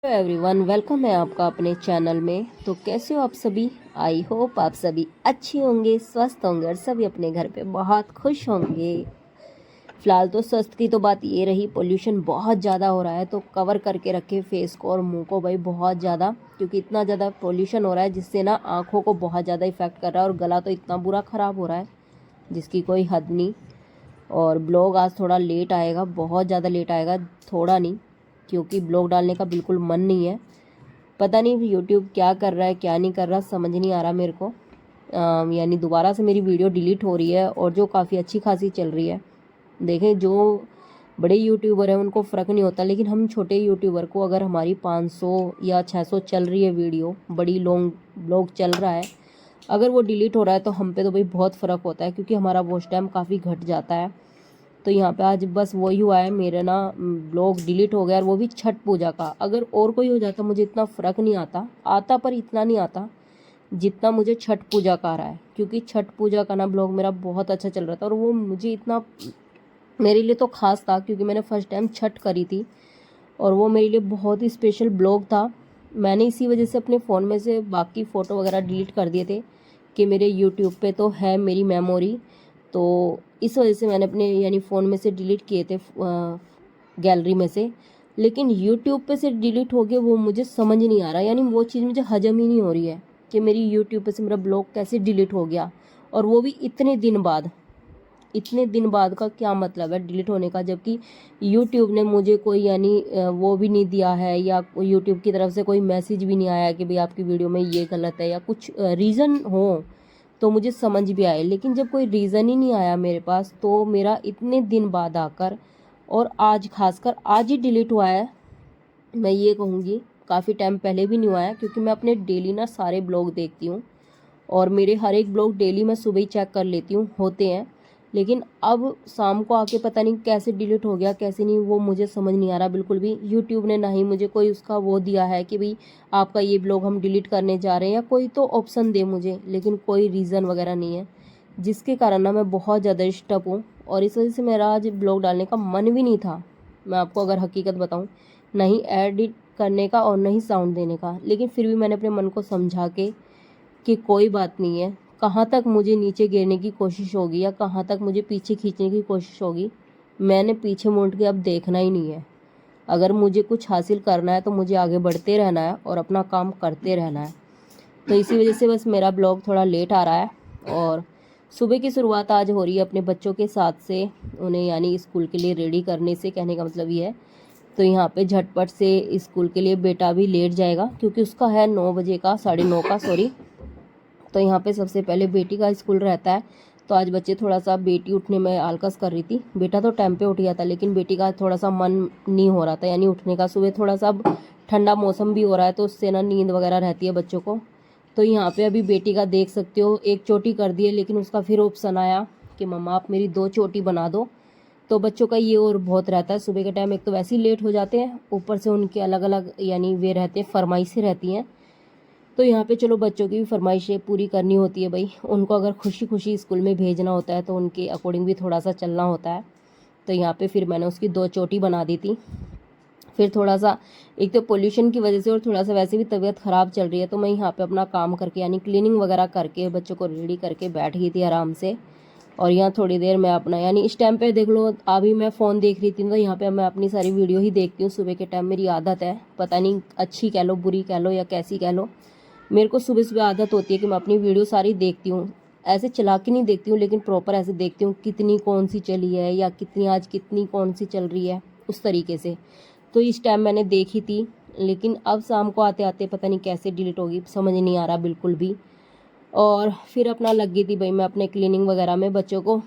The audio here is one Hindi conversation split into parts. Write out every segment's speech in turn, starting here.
हेलो एवरीवन, वेलकम है आपका अपने चैनल में। तो कैसे हो आप सभी? आई होप आप सभी अच्छे होंगे, स्वस्थ होंगे और सभी अपने घर पे बहुत खुश होंगे। फिलहाल तो स्वस्थ की तो बात ये रही, पोल्यूशन बहुत ज़्यादा हो रहा है तो कवर करके रखे फेस को और मुंह को भाई, बहुत ज़्यादा, क्योंकि इतना ज़्यादा पोल्यूशन हो रहा है जिससे ना आँखों को बहुत ज़्यादा इफेक्ट कर रहा है और गला तो इतना बुरा ख़राब हो रहा है जिसकी कोई हद नहीं। और ब्लॉग आज थोड़ा लेट आएगा, बहुत ज़्यादा लेट आएगा, थोड़ा नहीं, क्योंकि ब्लॉग डालने का बिल्कुल मन नहीं है। पता नहीं यूट्यूब क्या कर रहा है क्या नहीं कर रहा, समझ नहीं आ रहा मेरे को। यानी दोबारा से मेरी वीडियो डिलीट हो रही है और जो काफ़ी अच्छी खासी चल रही है। देखें, जो बड़े यूट्यूबर हैं उनको फ़र्क नहीं होता, लेकिन हम छोटे यूट्यूबर को अगर हमारी 500 या 600 चल रही है वीडियो, बड़ी लॉन्ग ब्लॉग चल रहा है, अगर वो डिलीट हो रहा है तो हम पे तो भाई बहुत फ़र्क होता है, क्योंकि हमारा वॉच टाइम काफ़ी घट जाता है। तो यहाँ पे आज बस वही हुआ है, मेरा ना ब्लॉग डिलीट हो गया, और वो भी छठ पूजा का। अगर और कोई हो जाता मुझे इतना फ़र्क नहीं आता पर इतना नहीं आता जितना मुझे छठ पूजा का आ रहा है, क्योंकि छठ पूजा का ना ब्लॉग मेरा बहुत अच्छा चल रहा था और वो मुझे इतना, मेरे लिए तो ख़ास था क्योंकि मैंने फर्स्ट टाइम छठ करी थी और वो मेरे लिए बहुत ही स्पेशल ब्लॉग था। मैंने इसी वजह से अपने फ़ोन में से बाकी फ़ोटो वगैरह डिलीट कर दिए थे कि मेरे यूट्यूब पे तो है मेरी मेमोरी। तो इस वजह से मैंने अपने यानी फ़ोन में से डिलीट किए थे, गैलरी में से। लेकिन यूट्यूब पे से डिलीट हो गए वो मुझे समझ नहीं आ रहा, यानी वो चीज़ मुझे हजम ही नहीं हो रही है कि मेरी यूट्यूब पे से मेरा ब्लॉग कैसे डिलीट हो गया, और वो भी इतने दिन बाद। इतने दिन बाद का क्या मतलब है डिलीट होने का, जबकि यूट्यूब ने मुझे कोई यानी वो भी नहीं दिया है, या यूट्यूब की तरफ से कोई मैसेज भी नहीं आया कि भाई आपकी वीडियो में ये गलत है, या कुछ रीज़न हो तो मुझे समझ भी आए। लेकिन जब कोई रीज़न ही नहीं आया मेरे पास, तो मेरा इतने दिन बाद आकर, और आज खासकर आज ही डिलीट हुआ है, मैं ये कहूँगी काफ़ी टाइम पहले भी नहीं हुआ है, क्योंकि मैं अपने डेली ना सारे ब्लॉग देखती हूँ और मेरे हर एक ब्लॉग डेली मैं सुबह ही चेक कर लेती हूँ, होते हैं। लेकिन अब शाम को आके पता नहीं कैसे डिलीट हो गया कैसे नहीं, वो मुझे समझ नहीं आ रहा बिल्कुल भी। यूट्यूब ने ना ही मुझे कोई उसका वो दिया है कि भाई आपका ये ब्लॉग हम डिलीट करने जा रहे हैं, या कोई तो ऑप्शन दे मुझे, लेकिन कोई रीज़न वगैरह नहीं है, जिसके कारण ना मैं बहुत ज़्यादा डिस्टर्ब हूँ। और इस वजह से मेरा आज ब्लॉग डालने का मन भी नहीं था, मैं आपको अगर हकीकत बताऊँ, नहीं एडिट करने का और नहीं साउंड देने का। लेकिन फिर भी मैंने अपने मन को समझा के कि कोई बात नहीं है, कहाँ तक मुझे नीचे गिरने की कोशिश होगी या कहाँ तक मुझे पीछे खींचने की कोशिश होगी, मैंने पीछे मुड़ के अब देखना ही नहीं है। अगर मुझे कुछ हासिल करना है तो मुझे आगे बढ़ते रहना है और अपना काम करते रहना है। तो इसी वजह से बस मेरा ब्लॉग थोड़ा लेट आ रहा है। और सुबह की शुरुआत आज हो रही है अपने बच्चों के साथ से, उन्हें यानी स्कूल के लिए रेडी करने से, कहने का मतलब ये है। तो यहाँ पे झटपट से स्कूल के लिए बेटा भी लेट जाएगा, क्योंकि उसका है 9 बजे का, 9:30 का सॉरी। तो यहाँ पे सबसे पहले बेटी का स्कूल रहता है। तो आज बच्चे थोड़ा सा, बेटी उठने में आलकस कर रही थी, बेटा तो टाइम पे उठ गया था, लेकिन बेटी का थोड़ा सा मन नहीं हो रहा था यानी उठने का। सुबह थोड़ा सा अब ठंडा मौसम भी हो रहा है तो उससे ना नींद वगैरह रहती है बच्चों को। तो यहाँ पे अभी बेटी का देख सकते हो, एक चोटी कर दी है, लेकिन उसका फिर ऑप्शन आया कि मम्मा आप मेरी 2 चोटी बना दो। तो बच्चों का ये और बहुत रहता है सुबह के टाइम, एक तो वैसे ही लेट हो जाते हैं, ऊपर से उनके अलग अलग यानी वे रहते हैं, फरमाइशें रहती हैं। तो यहाँ पे चलो बच्चों की भी फरमाइशें पूरी करनी होती है भाई, उनको अगर खुशी खुशी स्कूल में भेजना होता है तो उनके अकॉर्डिंग भी थोड़ा सा चलना होता है। तो यहाँ पे फिर मैंने उसकी 2 चोटी बना दी थी। फिर थोड़ा सा, एक तो पोल्यूशन की वजह से और थोड़ा सा वैसे भी तबीयत ख़राब चल रही है, तो मैं यहाँ पे अपना काम करके यानी क्लीनिंग वगैरह करके बच्चों को रेडी करके बैठ गई थी आराम से। और यहाँ थोड़ी देर मैं अपना यानी इस टाइम पे देख लो, अभी मैं फ़ोन देख रही थी तो यहाँ पे मैं अपनी सारी वीडियो ही देखती हूँ सुबह के टाइम, मेरी आदत है, पता नहीं अच्छी कह लो बुरी कह लो या कैसी कह लो, मेरे को सुबह सुबह आदत होती है कि मैं अपनी वीडियो सारी देखती हूँ। ऐसे चला के नहीं देखती हूँ, लेकिन प्रॉपर ऐसे देखती हूँ कितनी कौन सी चली है या कितनी आज कितनी कौन सी चल रही है, उस तरीके से। तो इस टाइम मैंने देखी थी, लेकिन अब शाम को आते आते पता नहीं कैसे डिलीट होगी, समझ नहीं आ रहा बिल्कुल भी। और फिर अपना लग गई थी भाई मैं अपने क्लीनिंग वगैरह में, बच्चों को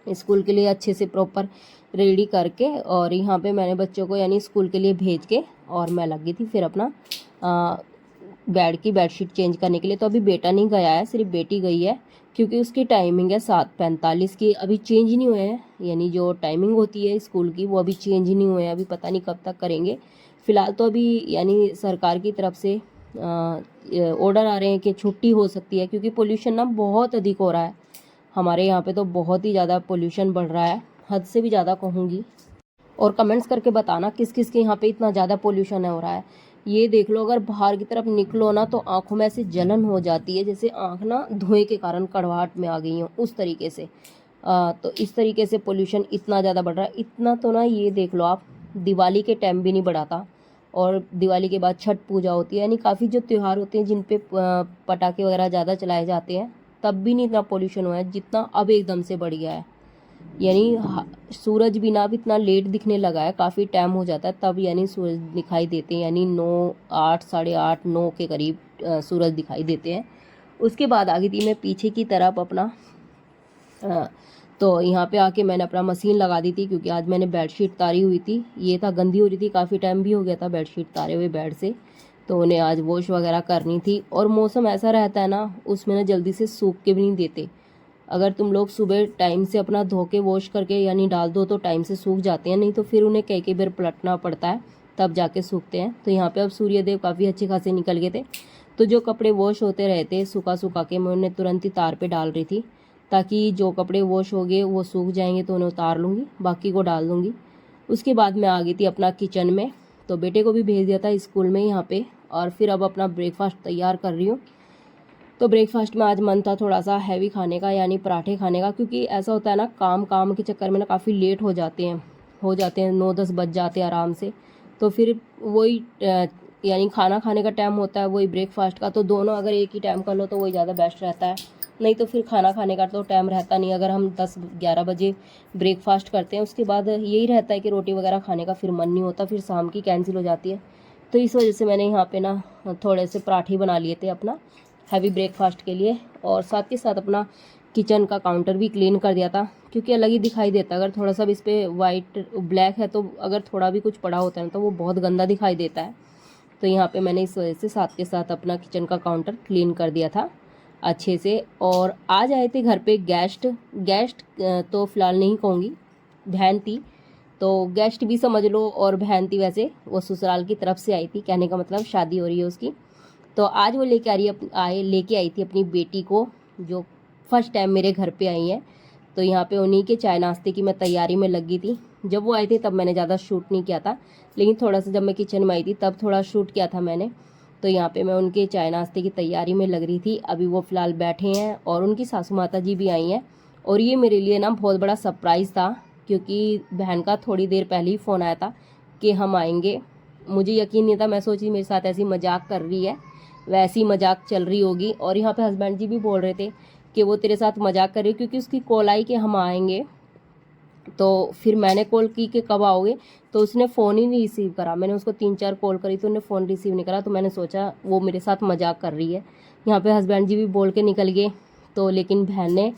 स्कूल के लिए अच्छे से प्रॉपर रेडी करके, और यहाँ पे मैंने बच्चों को यानी स्कूल के लिए भेज के और मैं लग गई थी फिर अपना बेड की बेडशीट चेंज करने के लिए। तो अभी बेटा नहीं गया है, सिर्फ बेटी गई है, क्योंकि उसकी टाइमिंग है 7:45 की, अभी चेंज ही नहीं हुए हैं, यानी जो टाइमिंग होती है स्कूल की वो अभी चेंज ही नहीं हुए हैं, अभी पता नहीं कब तक करेंगे। फ़िलहाल तो अभी यानी सरकार की तरफ से ऑर्डर आ रहे हैं कि छुट्टी हो सकती है, क्योंकि पोल्यूशन ना बहुत अधिक हो रहा है हमारे यहाँ पे, तो बहुत ही ज़्यादा पोल्यूशन बढ़ रहा है, हद से भी ज़्यादा कहूँगी। और कमेंट्स करके बताना किस किस के यहाँ पे इतना ज़्यादा पोल्यूशन हो रहा है। ये देख लो, अगर बाहर की तरफ निकलो ना तो आंखों में ऐसी जलन हो जाती है, जैसे आंख ना धुएं के कारण कड़वाहट में आ गई हो उस तरीके से। तो इस तरीके से पोल्यूशन इतना ज़्यादा बढ़ रहा है। इतना तो ना ये देख लो आप, दिवाली के टाइम भी नहीं बढ़ा था, और दिवाली के बाद छठ पूजा होती है, यानी काफ़ी जो त्यौहार होते हैं जिन पे पटाखे वगैरह ज़्यादा चलाए जाते हैं, तब भी नहीं इतना पोल्यूशन हुआ है जितना अब एकदम से बढ़ गया है। यानी सूरज भी ना अब इतना लेट दिखने लगा है, काफ़ी टाइम हो जाता है तब यानी सूरज दिखाई देते हैं, यानी 9, 8, साढ़े 8, 9 के करीब सूरज दिखाई देते हैं। उसके बाद आ गई थी मैं पीछे की तरफ अपना, तो यहाँ पे आके मैंने अपना मशीन लगा दी थी, क्योंकि आज मैंने बेडशीट तारी हुई थी। ये था गंदी हो रही थी, काफ़ी टाइम भी हो गया था बेडशीट तारे हुए बेड से, तो उन्हें आज वॉश वगैरह करनी थी। और मौसम ऐसा रहता है ना, उसमें ना जल्दी से सूख के भी नहीं देते। अगर तुम लोग सुबह टाइम से अपना धो के वॉश करके यानी डाल दो तो टाइम से सूख जाते हैं, नहीं तो फिर उन्हें कई बार पलटना पड़ता है तब जाके सूखते हैं। तो यहाँ पे अब सूर्यदेव काफ़ी अच्छे खासे निकल गए थे, तो जो कपड़े वॉश होते रहते सूखा सूखा के मैं उन्हें तुरंत ही तार पे डाल रही थी, ताकि जो कपड़े वॉश हो गए वो सूख जाएंगे तो उन्हें उतार लूँगी, बाकी को डाल दूँगी। उसके बाद मैं आ गई थी अपना किचन में, तो बेटे को भी भेज दिया था स्कूल में यहाँ पे, और फिर अब अपना ब्रेकफास्ट तैयार कर रही हूँ। तो ब्रेकफास्ट में आज मन था थोड़ा सा हैवी खाने का, यानी पराठे खाने का, क्योंकि ऐसा होता है ना काम के चक्कर में ना काफ़ी लेट हो जाते हैं 9-10 बज जाते हैं आराम से। तो फिर वही यानी खाना खाने का टाइम होता है वही ब्रेकफास्ट का, तो दोनों अगर एक ही टाइम कर लो तो वही ज़्यादा बेस्ट रहता है। नहीं तो फिर खाना खाने का तो टाइम रहता नहीं, अगर हम 10-11 बजे ब्रेकफास्ट करते हैं उसके बाद यही रहता है कि रोटी वगैरह खाने का फिर मन नहीं होता, फिर शाम की कैंसिल हो जाती है। तो इस वजह से मैंने यहाँ पे ना थोड़े से पराठे बना लिए थे अपना हैवी ब्रेकफास्ट के लिए, और साथ के साथ अपना किचन का काउंटर भी क्लीन कर दिया था, क्योंकि अलग ही दिखाई देता है अगर थोड़ा सा भी इस पर वाइट ब्लैक है, तो अगर थोड़ा भी कुछ पड़ा होता है ना तो वो बहुत गंदा दिखाई देता है। तो यहाँ पे मैंने इस वजह से साथ के साथ अपना किचन का काउंटर क्लीन कर दिया था अच्छे से। और आज आए थे घर पे गेस्ट तो फ़िलहाल नहीं कहूँगी, बहन थी, तो गेस्ट भी समझ लो और बहन थी, वैसे वो ससुराल की तरफ से आई थी, कहने का मतलब शादी हो रही है उसकी। तो आज वो लेके आई थी अपनी बेटी को, जो फर्स्ट टाइम मेरे घर पे आई है। तो यहाँ पे उन्हीं के चाय नाश्ते की मैं तैयारी में लगी थी। जब वो आए थे तब मैंने ज़्यादा शूट नहीं किया था, लेकिन थोड़ा सा जब मैं किचन में आई थी तब थोड़ा शूट किया था मैंने। तो यहाँ पे मैं उनके चाय नाश्ते की तैयारी में लग रही थी। अभी वो फ़िलहाल बैठे हैं और उनकी सासू माता जी भी आई हैं। और ये मेरे लिए ना बहुत बड़ा सरप्राइज़ था, क्योंकि बहन का थोड़ी देर पहले ही फ़ोन आया था कि हम आएंगे। मुझे यकीन नहीं था, मैं सोची मेरे साथ ऐसी मजाक कर रही है, वैसी मजाक चल रही होगी। और यहाँ पे हस्बैंड जी भी बोल रहे थे कि वो तेरे साथ मजाक कर रही है, क्योंकि उसकी कॉल आई कि हम आएंगे। तो फिर मैंने कॉल की कि कब आओगे, तो उसने फ़ोन ही नहीं रिसीव करा। मैंने उसको 3-4 कॉल करी तो उन्हें फ़ोन रिसीव नहीं करा, तो मैंने सोचा वो मेरे साथ मजाक कर रही है। यहाँ पे हस्बैंड जी भी बोल के निकल गए, तो लेकिन बहन ने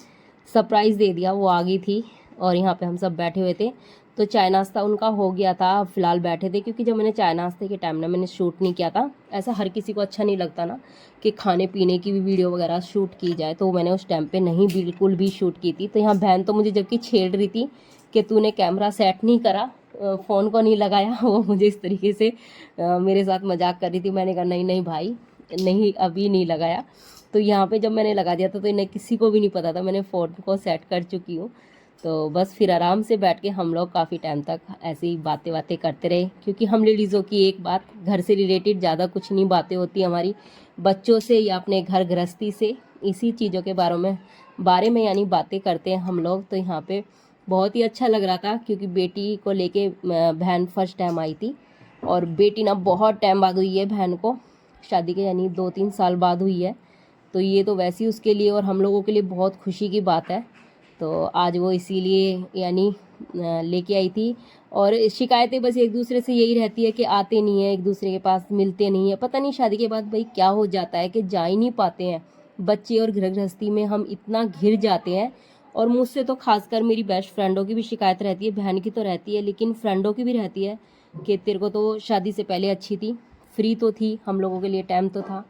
सरप्राइज़ दे दिया, वो आ गई थी और यहाँ पे हम सब बैठे हुए थे। तो चाय नाश्ता उनका हो गया था, फ़िलहाल बैठे थे, क्योंकि जब मैंने चाय नाश्ते के टाइम ना मैंने शूट नहीं किया था, ऐसा हर किसी को अच्छा नहीं लगता ना कि खाने पीने की भी वीडियो वगैरह शूट की जाए, तो मैंने उस टाइम पे नहीं बिल्कुल भी शूट की थी। तो यहाँ बहन तो मुझे जबकि छेड़ रही थी कि तूने कैमरा सेट नहीं करा, फ़ोन को नहीं लगाया, वो मुझे इस तरीके से मेरे साथ मजाक कर रही थी। मैंने कहा नहीं नहीं भाई, नहीं अभी नहीं लगाया। तो यहाँ पे जब मैंने लगा दिया था तो इन्हें किसी को भी नहीं पता था मैंने फ़ोन को सेट कर चुकी हूँ। तो बस फिर आराम से बैठ के हम लोग काफ़ी टाइम तक ऐसे ही बातें करते रहे, क्योंकि हम लेडीज़ों की एक बात, घर से रिलेटेड ज़्यादा कुछ नहीं बातें होती हमारी, बच्चों से या अपने घर गृहस्थी से, इसी चीज़ों के बारे में यानी बातें करते हैं हम लोग। तो यहाँ पे बहुत ही अच्छा लग रहा था, क्योंकि बेटी को लेके बहन फर्स्ट टाइम आई थी, और बेटी ना बहुत टाइम बाद हुई है बहन को, शादी के यानी 2-3 साल बाद हुई है। तो ये तो वैसे ही उसके लिए और हम लोगों के लिए बहुत खुशी की बात है। तो आज वो इसीलिए यानी लेके आई थी। और शिकायतें बस एक दूसरे से यही रहती है कि आते नहीं है एक दूसरे के पास, मिलते नहीं है। पता नहीं शादी के बाद भाई क्या हो जाता है कि जा ही नहीं पाते हैं, बच्चे और गृहस्थी में हम इतना घिर जाते हैं। और मुझसे तो खासकर मेरी बेस्ट फ्रेंडों की भी शिकायत रहती है, बहन की तो रहती है, लेकिन फ्रेंडों की भी रहती है कि तेरे को तो शादी से पहले अच्छी थी, फ्री तो थी, हम लोगों के लिए टाइम तो था,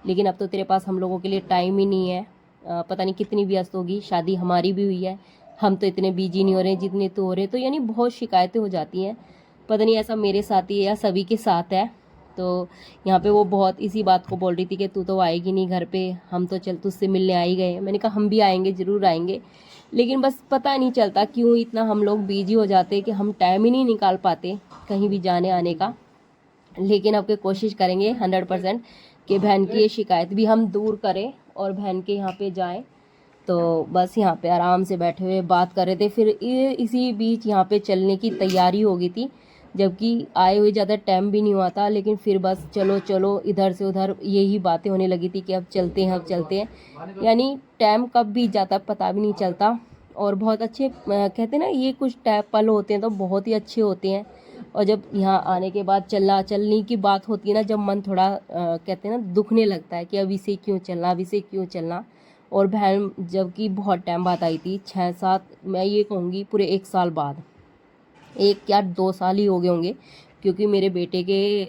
लेकिन अब तो तेरे पास हम लोगों के लिए टाइम ही नहीं है। पता नहीं कितनी व्यस्त होगी, शादी हमारी भी हुई है, हम तो इतने बिजी नहीं हो रहे जितने तो हो रहे। तो यानी बहुत शिकायतें हो जाती हैं, पता नहीं ऐसा मेरे साथ ही है या सभी के साथ है। तो यहाँ पे वो बहुत इसी बात को बोल रही थी कि तू तो आएगी नहीं घर पे, हम तो चल तुझसे मिलने आ ही गए। मैंने कहा हम भी आएंगे, ज़रूर आएंगे, लेकिन बस पता नहीं चलता क्यों इतना हम लोग बिजी हो जाते हैं कि हम टाइम ही नहीं निकाल पाते कहीं भी जाने आने का। लेकिन अब के कोशिश करेंगे 100% कि बहन की ये शिकायत भी हम दूर करें और बहन के यहाँ पे जाएं। तो बस यहाँ पे आराम से बैठे हुए बात कर रहे थे, फिर इसी बीच यहाँ पे चलने की तैयारी हो गई थी, जबकि आए हुए ज़्यादा टाइम भी नहीं हुआ था। लेकिन फिर बस चलो चलो इधर से उधर यही बातें होने लगी थी कि अब चलते हैं अब चलते हैं, यानी टाइम कब बीत जाता पता भी नहीं चलता। और बहुत अच्छे कहते हैं ना, ये कुछ पल होते हैं तो बहुत ही अच्छे होते हैं। और जब यहाँ आने के बाद चलने की बात होती है ना, जब मन थोड़ा कहते हैं ना दुखने लगता है कि अब इसे क्यों चलना, अब इसे क्यों चलना। और बहन जबकि बहुत टाइम बाद आई थी, 6-7 मैं ये कहूँगी पूरे 1 साल बाद, 1 या 2 साल ही हो गए होंगे, क्योंकि मेरे बेटे के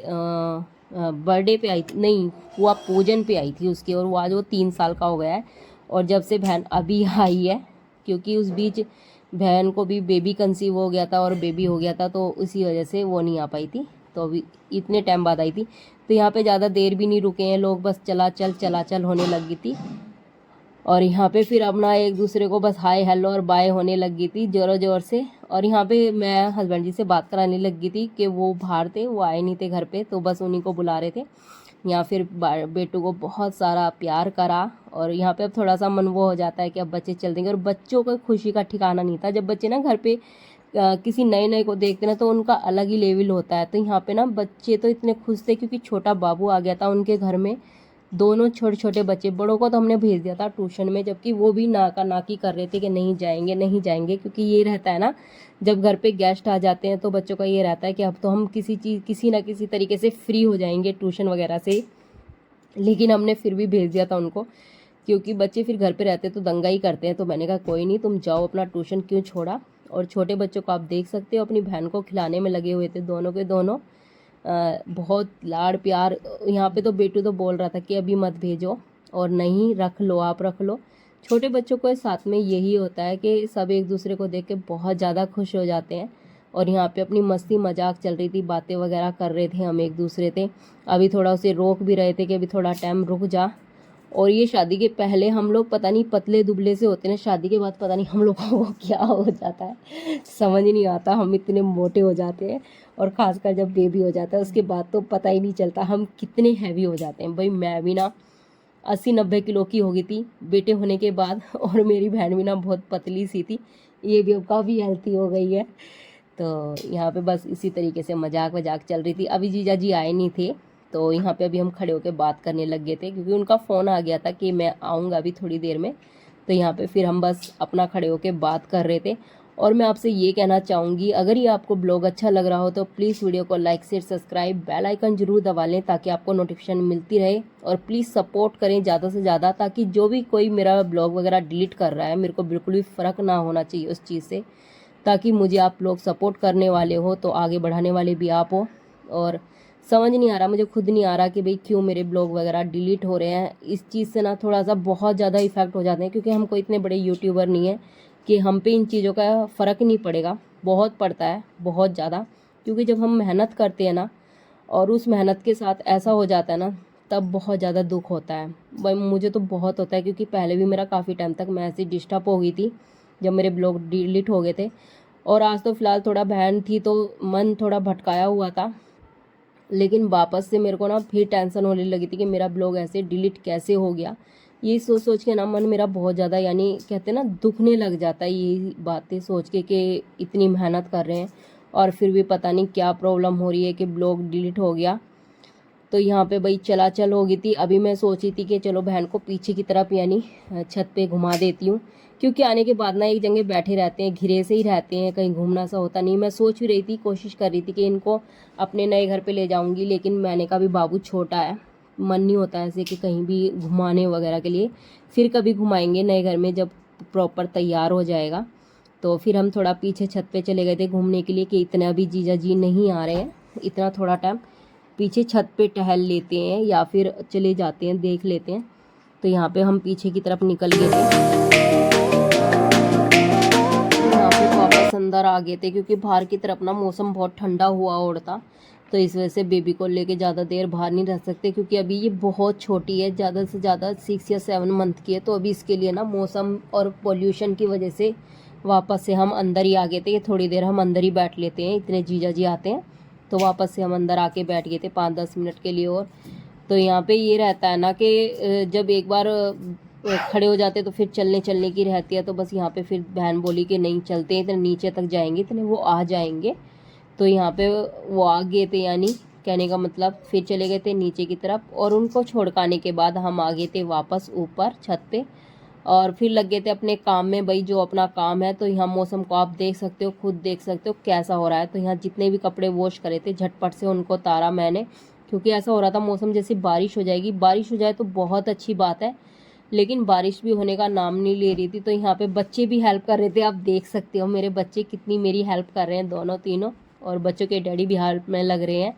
बर्थडे पे आई थी, नहीं हुआ पूजन पे आई थी उसके, और वो आज वो 3 साल का हो गया है। और जब से बहन अभी आई है, क्योंकि उस बीच बहन को भी बेबी कंसीव हो गया था और बेबी हो गया था, तो उसी वजह से वो नहीं आ पाई थी। तो अभी इतने टाइम बाद आई थी। तो यहाँ पे ज़्यादा देर भी नहीं रुके हैं लोग, बस चला चल होने लग गई थी। और यहाँ पे फिर अपना एक दूसरे को बस हाय हेलो और बाय होने लग गई थी ज़ोरों ज़ोर से। और यहाँ पे मैं हस्बैंड जी से बात कराने लग गई थी कि वो बाहर थे, वो आए नहीं थे घर पे, तो बस उन्हीं को बुला रहे थे। यहाँ फिर बेटू को बहुत सारा प्यार करा। और यहाँ पे अब थोड़ा सा मन वो हो जाता है कि अब बच्चे चल देंगे। और बच्चों को खुशी का ठिकाना नहीं था, जब बच्चे ना घर पे किसी नए नए को देखते ना तो उनका अलग ही लेवल होता है। तो यहाँ पे ना बच्चे तो इतने खुश थे, क्योंकि छोटा बाबू आ गया था उनके घर में। दोनों छोटे छोटे बच्चे, बड़ों को तो हमने भेज दिया था ट्यूशन में, जबकि वो भी नाकी कर रहे थे कि नहीं जाएंगे नहीं जाएंगे। क्योंकि ये रहता है ना, जब घर पे गेस्ट आ जाते हैं तो बच्चों का ये रहता है कि अब तो हम किसी ना किसी तरीके से फ्री हो जाएंगे ट्यूशन वगैरह से। लेकिन हमने फिर भी भेज दिया था उनको, क्योंकि बच्चे फिर घर पे रहते तो दंगा ही करते हैं। तो मैंने कहा कोई नहीं, तुम जाओ, अपना ट्यूशन क्यों छोड़ा। और छोटे बच्चों को आप देख सकते हो, अपनी बहन को खिलाने में लगे हुए थे दोनों के दोनों, बहुत लाड़ प्यार। यहाँ पे तो बेटू तो बोल रहा था कि अभी मत भेजो, और नहीं रख लो, आप रख लो। छोटे बच्चों को साथ में यही होता है कि सब एक दूसरे को देख के बहुत ज़्यादा खुश हो जाते हैं। और यहाँ पे अपनी मस्ती मजाक चल रही थी, बातें वगैरह कर रहे थे हम एक दूसरे से। अभी थोड़ा उसे रोक भी रहे थे कि अभी थोड़ा टाइम रुक जा। और ये शादी के पहले हम लोग पता नहीं पतले दुबले से होते हैं, शादी के बाद पता नहीं हम लोगों को क्या हो जाता है, समझ नहीं आता, हम इतने मोटे हो जाते हैं। और ख़ासकर जब बेबी हो जाता है उसके बाद तो पता ही नहीं चलता हम कितने हैवी हो जाते हैं। भाई मैं भी ना 80-90 किलो की हो गई थी बेटे होने के बाद, और मेरी बहन भी ना बहुत पतली सी थी, ये भी अब काफ़ी हेल्थी हो गई है। तो यहाँ पे बस इसी तरीके से मजाक वजाक चल रही थी। अभी जीजा जी आए नहीं थे, तो यहाँ पे अभी हम खड़े होकर बात करने लग गए थे, क्योंकि उनका फ़ोन आ गया था कि मैं आऊँगा अभी थोड़ी देर में। तो यहाँ पे फिर हम बस अपना खड़े होकर बात कर रहे थे। और मैं आपसे ये कहना चाहूँगी, अगर ये आपको ब्लॉग अच्छा लग रहा हो तो प्लीज़ वीडियो को like share subscribe bell icon जरूर दबा लें, ताकि आपको नोटिफिकेशन मिलती रहे। और प्लीज़ सपोर्ट करें ज़्यादा से ज़्यादा, ताकि जो भी कोई मेरा ब्लॉग वगैरह डिलीट कर रहा है, मेरे को बिल्कुल भी फ़र्क ना होना चाहिए उस चीज़ से, ताकि मुझे आप लोग सपोर्ट करने वाले हो तो आगे बढ़ाने वाले भी आप हो। और समझ नहीं आ रहा, मुझे खुद नहीं आ रहा कि भाई क्यों मेरे ब्लॉग वगैरह डिलीट हो रहे हैं। इस चीज़ से ना थोड़ा सा बहुत ज़्यादा इफेक्ट हो जाते हैं, क्योंकि हम कोई इतने बड़े यूट्यूबर नहीं है कि हम पे इन चीज़ों का फ़र्क नहीं पड़ेगा। बहुत पड़ता है, बहुत ज़्यादा, क्योंकि जब हम मेहनत करते हैं ना और उस मेहनत के साथ ऐसा हो जाता है ना, तब बहुत ज़्यादा दुख होता है। भाई मुझे तो बहुत होता है, क्योंकि पहले भी मेरा काफ़ी टाइम तक मैं ऐसे डिस्टर्ब हो गई थी जब मेरे ब्लॉग डिलीट हो गए थे। और आज तो फ़िलहाल थोड़ा बहन थी तो मन थोड़ा भटकाया हुआ था, लेकिन वापस से मेरे को ना फिर टेंशन होने लगी थी कि मेरा ब्लॉग ऐसे डिलीट कैसे हो गया। ये सोच सोच के ना मन मेरा बहुत ज़्यादा, यानी कहते हैं ना दुखने लग जाता है ये बातें सोच के कि इतनी मेहनत कर रहे हैं और फिर भी पता नहीं क्या प्रॉब्लम हो रही है कि ब्लॉग डिलीट हो गया। तो यहाँ पे भाई चल हो गई थी। अभी मैं सोची थी कि चलो बहन को पीछे की तरफ यानी छत पे घुमा देती हूँ, क्योंकि आने के बाद ना एक जगह बैठे रहते हैं, घिरे से ही रहते हैं, कहीं घूमना सा होता नहीं। मैं सोच भी रही थी, कोशिश कर रही थी कि इनको अपने नए घर पे ले जाऊंगी, लेकिन मैंने कहा भी बाबू छोटा है, मन नहीं होता ऐसे कि कहीं भी घुमाने वगैरह के लिए। फिर कभी घुमाएंगे नए घर में जब प्रॉपर तैयार हो जाएगा। तो फिर हम थोड़ा पीछे छत पे चले गए थे घूमने के लिए, कि इतना अभी जीजा जी नहीं आ रहे हैं, इतना थोड़ा टाइम पीछे छत पे टहल लेते हैं या फिर चले जाते हैं, देख लेते हैं। तो यहाँ पे हम पीछे की तरफ निकल गए थे, यहाँ पे वापस अंदर आ गए थे, क्योंकि बाहर की तरफ ना मौसम बहुत ठंडा हुआ और था। तो इस वजह से बेबी को लेके ज़्यादा देर बाहर नहीं रह सकते, क्योंकि अभी ये बहुत छोटी है, ज़्यादा से ज़्यादा 6 या 7 मंथ की है। तो अभी इसके लिए ना मौसम और पोल्यूशन की वजह से वापस से हम अंदर ही आ गए थे। ये थोड़ी देर हम अंदर ही बैठ लेते हैं, इतने जीजा जी आते हैं, तो वापस से हम अंदर आके बैठ गए थे 5-10 मिनट के लिए। और तो यहाँ पे ये रहता है ना कि जब एक बार खड़े हो जाते तो फिर चलने की रहती है। तो बस यहाँ पे फिर बहन बोली कि नहीं चलते हैं, इतने नीचे तक जाएंगे, इतने वो आ जाएंगे। तो यहाँ पे वो आ गए थे, यानी कहने का मतलब फिर चले गए थे नीचे की तरफ। और उनको छोड़काने के बाद हम आ गए थे वापस ऊपर छत पे, और फिर लग गए थे अपने काम में, भाई जो अपना काम है। तो यहाँ मौसम को आप देख सकते हो, खुद देख सकते हो कैसा हो रहा है। तो यहाँ जितने भी कपड़े वॉश करे थे झटपट से उनको तारा मैंने, क्योंकि ऐसा हो रहा था मौसम जैसे बारिश हो जाएगी। बारिश हो जाए तो बहुत अच्छी बात है, लेकिन बारिश भी होने का नाम नहीं ले रही थी। तो यहाँ पे बच्चे भी हेल्प कर रहे थे, आप देख सकते हो मेरे बच्चे कितनी मेरी हेल्प कर रहे हैं, दोनों तीनों। और बच्चों के डैडी भी हेल्प में लग रहे हैं।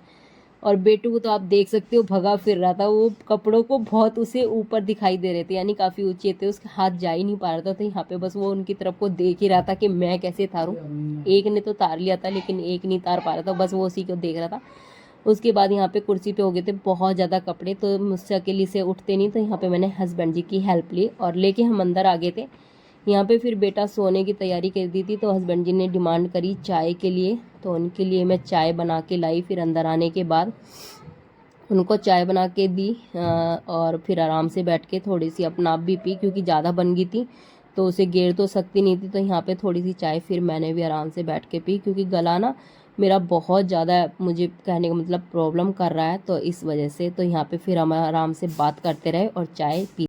और बेटू को तो आप देख सकते हो भगा फिर रहा था, वो कपड़ों को बहुत उसे ऊपर दिखाई दे रहे थे, यानी काफ़ी ऊंचे थे, उसके हाथ जा ही नहीं पा रहा था। तो यहाँ पे बस वो उनकी तरफ को देख ही रहा था कि मैं कैसे तारूं। एक ने तो तार लिया था, लेकिन एक नहीं तार पा रहा था, बस वो उसी को देख रहा था। उसके बाद यहाँ पे कुर्सी पे हो गए थे बहुत ज़्यादा कपड़े, तो मुझसे अकेली से उठते नहीं। तो यहाँ पे मैंने हस्बैंड जी की हेल्प ली और लेके हम अंदर आ गए थे। यहाँ पे फिर बेटा सोने की तैयारी कर दी थी, तो हस्बैंड जी ने डिमांड करी चाय के लिए, तो उनके लिए मैं चाय बना के लाई। फिर अंदर आने के बाद उनको चाय बना के दी और फिर आराम से बैठ के थोड़ी सी अपना आप भी पी, क्योंकि ज़्यादा बन गई थी तो उसे गिर तो सकती नहीं थी। तो यहाँ पे थोड़ी सी चाय फिर मैंने भी आराम से बैठ के पी, क्योंकि गला ना मेरा बहुत ज़्यादा, मुझे कहने का मतलब प्रॉब्लम कर रहा है, तो इस वजह से। तो यहाँ पे फिर हम आराम से बात करते रहे और चाय पी।